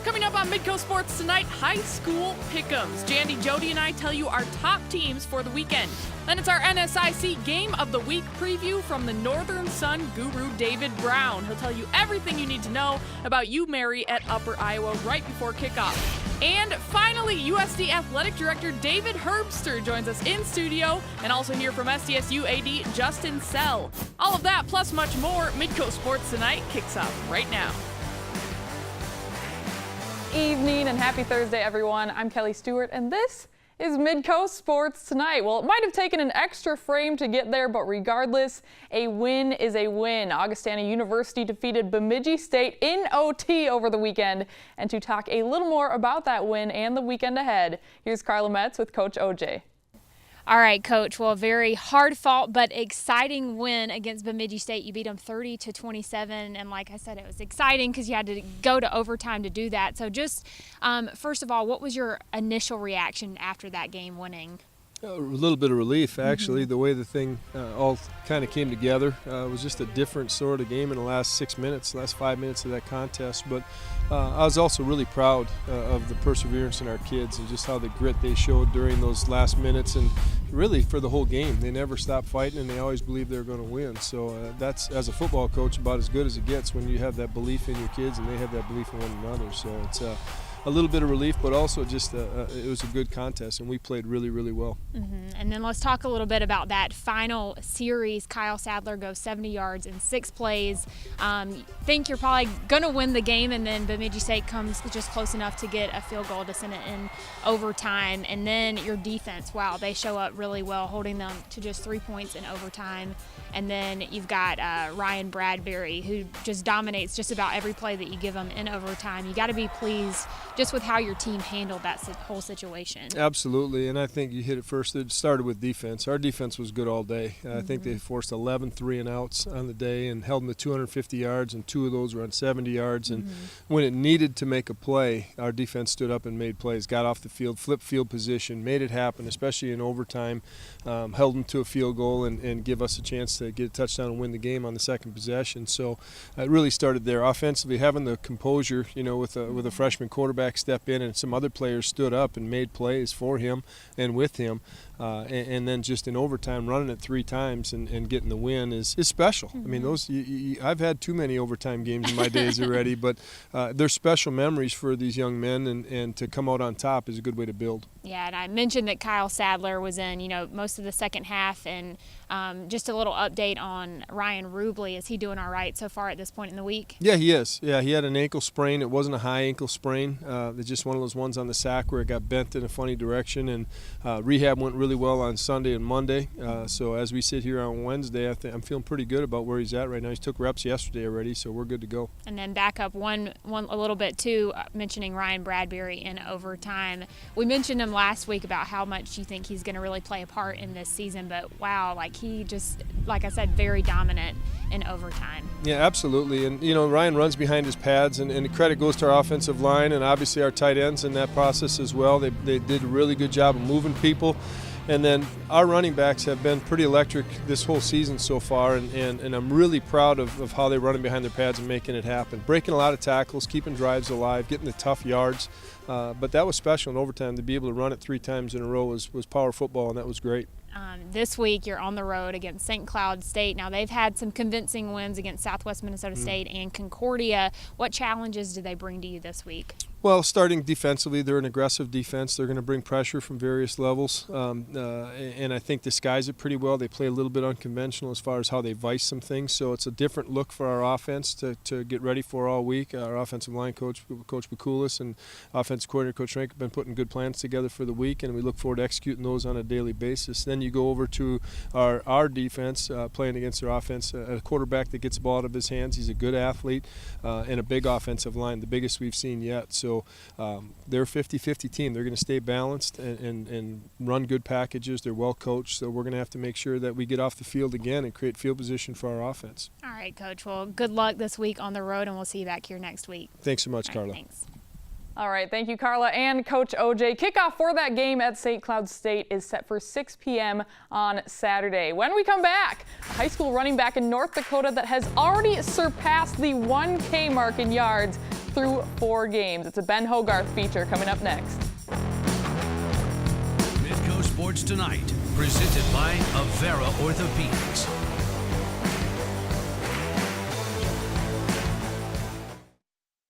Coming up on Midco Sports tonight, high school pick'ems. Jandy, Jody, and I tell you our top teams for the weekend. Then it's our NSIC Game of the Week preview from the Northern Sun guru David Brown. He'll tell you everything you need to know about UMary at Upper Iowa right before kickoff. And finally, USD Athletic Director David Herbster joins us in studio, and also hear from SDSU AD Justin Sell. All of that plus much more. Midco Sports Tonight kicks off right now. Evening and happy Thursday, everyone. I'm Kelly Stewart, and this is Midco Sports Tonight. Well, it might have taken an extra frame to get there, but regardless, a win is a win. Augustana University defeated Bemidji State in OT over the weekend. And to talk a little more about that win and the weekend ahead, here's Carla Metz with Coach OJ. All right, Coach. Well, a very hard-fought but exciting win against Bemidji State. You beat them 30-27, and like I said, it was exciting because you had to go to overtime to do that. So just, first of all, what was your initial reaction after that game winning? A little bit of relief, actually. The way the thing all kind of came together was just a different sort of game in the last 6 minutes, last 5 minutes of that contest. But I was also really proud of the perseverance in our kids and just how the grit they showed during those last minutes and really for the whole game. They never stopped fighting and they always believed they were going to win. So that's, as a football coach, about as good as it gets when you have that belief in your kids and they have that belief in one another. So it's a little bit of relief, but also just it was a good contest, and we played really, really well. And then let's talk a little bit about that final series. Kyle Sadler goes 70 yards in 6 plays. Think you're probably going to win the game, and then Bemidji State comes just close enough to get a field goal to send it in overtime. And then your defense, wow, they show up really well, holding them to just 3 points in overtime. And then you've got Ryan Bradbury, who just dominates just about every play that you give him in overtime. You got to be pleased just with how your team handled that whole situation. Absolutely, and I think you hit it first. It started with defense. Our defense was good all day. I think they forced 11 3-and-outs on the day and held them to 250 yards, and 2 of those were on 70 yards. And when it needed to make a play, our defense stood up and made plays, got off the field, flipped field position, made it happen, especially in overtime, held them to a field goal and give us a chance to get a touchdown and win the game on the second possession. So it really started there. Offensively, having the composure, with a freshman quarterback step in, and some other players stood up and made plays for him and with him, and then just in overtime running it 3 times and getting the win is special. I mean, those I've had too many overtime games in my days already, but they're special memories for these young men, and to come out on top is a good way to build. Yeah, and I mentioned that Kyle Sadler was in, most of the second half, and just a little update on Ryan Rubley. Is he doing all right so far at this point in the week? Yeah, he is. Yeah, he had an ankle sprain. It wasn't a high ankle sprain. It's just one of those ones on the sack where it got bent in a funny direction, and rehab went really well on Sunday and Monday. So as we sit here on Wednesday, I'm feeling pretty good about where he's at right now. He took reps yesterday already, so we're good to go. And then back up one a little bit too, mentioning Ryan Bradbury in overtime. We mentioned him last week about how much you think he's going to really play a part in this season, but wow, he just, like I said, very dominant in overtime. Yeah, absolutely. And, Ryan runs behind his pads, and the credit goes to our offensive line and obviously our tight ends in that process as well. They did a really good job of moving people. And then our running backs have been pretty electric this whole season so far, and I'm really proud of how they're running behind their pads and making it happen. Breaking a lot of tackles, keeping drives alive, getting the tough yards. But that was special in overtime. To be able to run it 3 times in a row was power football, and that was great. This week you're on the road against St. Cloud State. Now they've had some convincing wins against Southwest Minnesota State and Concordia. What challenges do they bring to you this week? Well, starting defensively, they're an aggressive defense. They're going to bring pressure from various levels, and I think disguise it pretty well. They play a little bit unconventional as far as how they vice some things, so it's a different look for our offense to get ready for all week. Our offensive line coach, Coach Bakulis, and offensive coordinator, Coach Rank, have been putting good plans together for the week, and we look forward to executing those on a daily basis. Then you go over to our defense, playing against their offense, a quarterback that gets the ball out of his hands. He's a good athlete, and a big offensive line, the biggest we've seen yet. So they're a 50-50 team. They're going to stay balanced and run good packages. They're well coached, so we're going to have to make sure that we get off the field again and create field position for our offense. All right, Coach. Well, good luck this week on the road, and we'll see you back here next week. Thanks so much, Carla. Thanks. All right, thank you, Carla and Coach OJ. Kickoff for that game at St. Cloud State is set for 6 p.m. on Saturday. When we come back, a high school running back in North Dakota that has already surpassed the 1K mark in yards through 4 games. It's a Ben Hogarth feature coming up next. Midco Sports Tonight, presented by Avera Orthopedics.